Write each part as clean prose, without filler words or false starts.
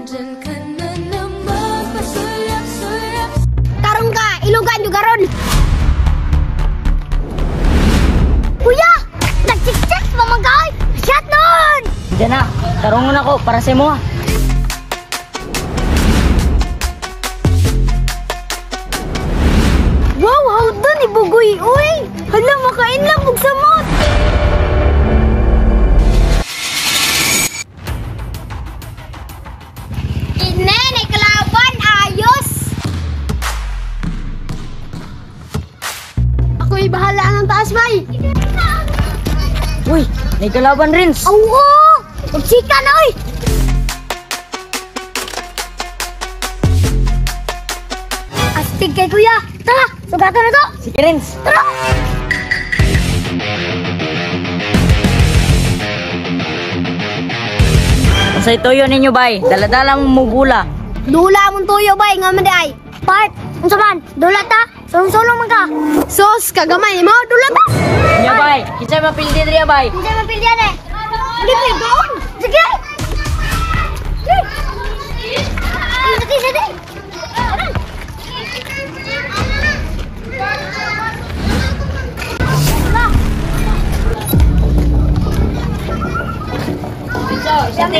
Tarong ka, ilugan juga ron. Kuya, nag-check mamagay. Shot nun. Diyan na, tarungon ako para sa mo. Wow, how dun ibugoy, uy. Hala, makain lang bugsamot. Inenay kalaban, ayos. Ako'y bahala ng taas, bay. Uy, may kalaban rin. Oo, magsika na, uy. Astig kay kuya. Tara, sugatan na to. Sige rin. Tara. Sa ituyo ninyo bay, daladala mong mugula. Dula mong tuyo, bay, nga manday. Part, unsa man, dula ta. Sulong-sulong man ka. Sos, kagamay mo, dula ta. Nya bay, kinsa mapildi diri bay? Hindi mapildihan eh. Hindi pa doon. Sige. Sige.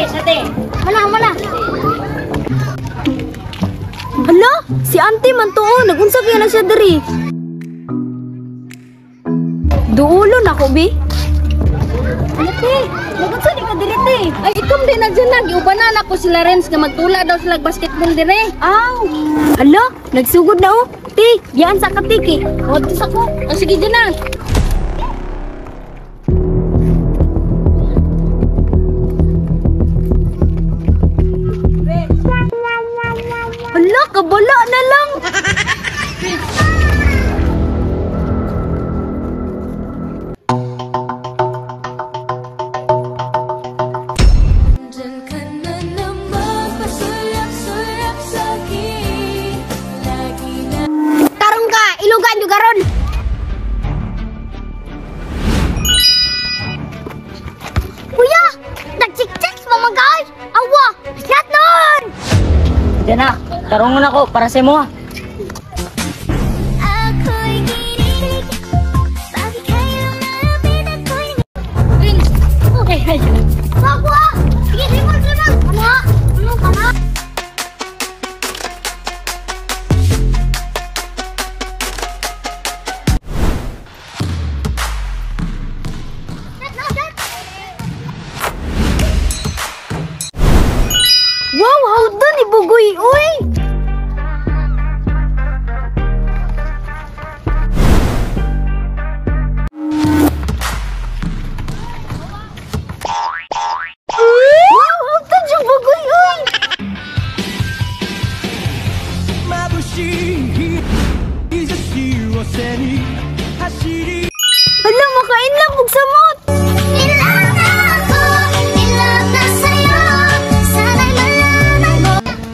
Sate. Mana. Hala, si auntie man to, nagunsa kaya na siya diri. Duulon ako, bi. Ate, nagunsa di ka diri, te. Ay, itom din na dyan nag-iubanan ako sila Renz nga magtula daw sila basketball dire. Aw. Hala, nagsugod na, oh. Te, yan sa katiki. O, tis ako. O, sige dyan na. Hala, kabala na lang. Tarong ka, ilugan juga ron. Kuya, nag-check mamagay. Awa, shot nun. Diyan na, tarungon ako para sa mo. Renz, okay. Bagwa! Sige, limon ka na! Ano ka na? Wow, how dun ibugoy, uy! Wow, how dun yung bugoy, uy! Hala, makain lang, bugsamot!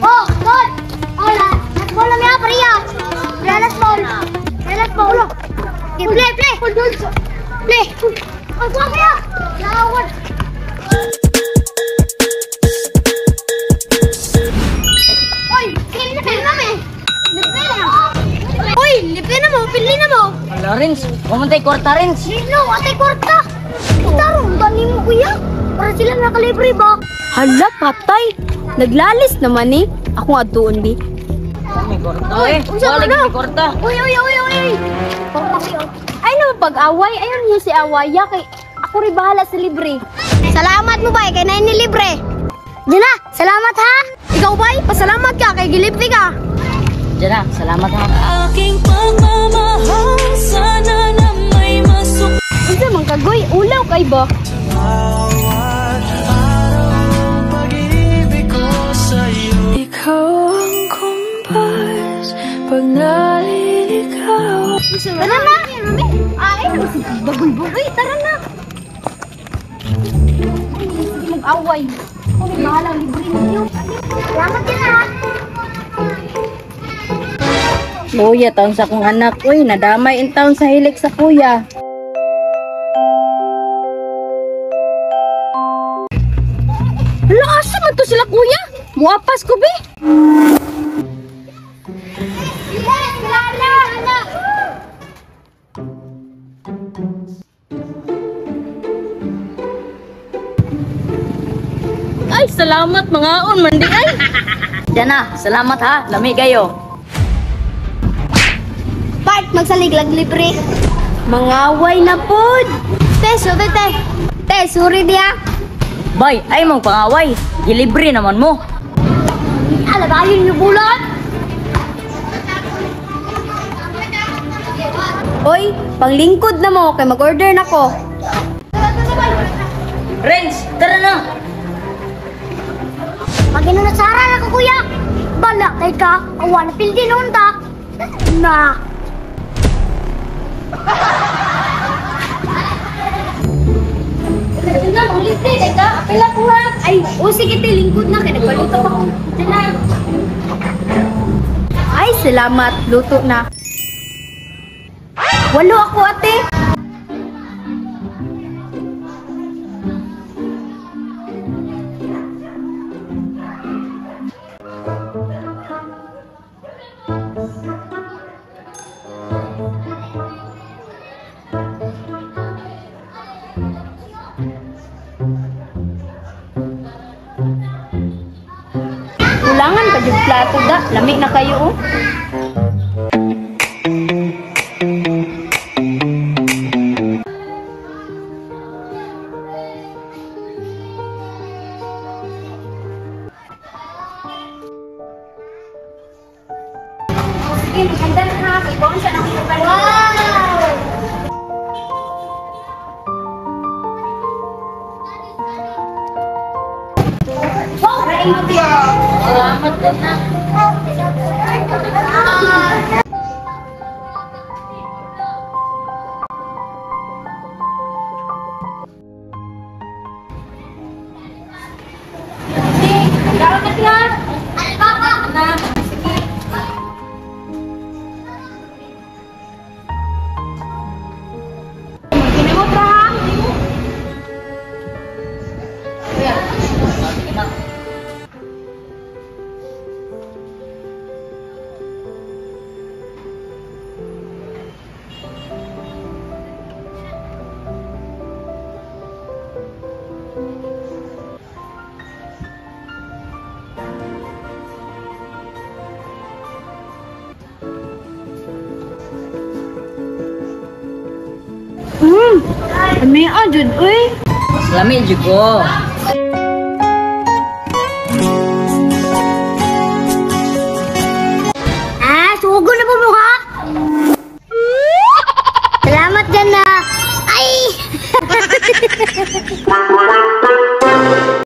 Oh, Tol! Hola! Nag-ball na miya, pariya! Relas ball! Play! Play! Ang buwan kaya! Lawad! Oy! Pili na mo! Oy! Lipin na mo! Pili na mo! Hala rin, kumantay kwarta rin. Sino? Atay kwarta! Tarong, dali mo kuya! Para sila nakalibre ba? Hala, patay! Naglalis naman eh. Ako nga doon, di. May kwarta Uy, eh. unsa Wala ka na? may kwarta. Uy! Ay naman pag-away, ayun niyo si Awaya kay ako rin bahala sa libre. Salamat mo bay, kay na libre. Diyan na, salamat ha. Ikaw bay, pasalamat ka kay gilibre ka. Diyan na, salamat ha. Aking pagmamahal, sana na may masuk. Unsa man kagoy, ulaw kay ba? Ikaw ang kumpas pag naliligaw. Tara na. Ay, bagoy-bagoy, tara na. Sige mag-away. Ako rin bahala libre ninyo. Salamat din ha. Kuya, taon sa akong anak. Uy, nadamay in taon sa hilik sa kuya. Hala, asa man to sila kuya? Muapas ko be. Ay, salamat mga on mandi ay. Jana, salamat ha. Lami kayo. Part, magsaliglag libre. Mangaway na pod. Te, sorry te. Te, sorry dia. Bay, ay mong pangaway. Gilibre naman mo. Alagayin niyo bulan. Hoy, panglingkod na mo kay mag-order na ko. Renz, tara na. Maginunasara na ko kuya. Bala kay ka, awan pildi noon ta. Na. Diyan na, ulit din, ka. Apila ko ha. Ay, o sige, te, lingkod na. Kaya nagpaluto pa ko. Diyan na. Ay, salamat. Luto na. Walo ako, ate. Kulangan pa yung plato da. Lamig na kayo oh. Sige, maganda na ha. Ikaw siya ng wow! Salamat din na. Salamat yan! Alibaba! Sige. Ginamot ra ha? May ajud, uy. Lami juga. Sugo na po mo ha? Salamat dyan na. Ay!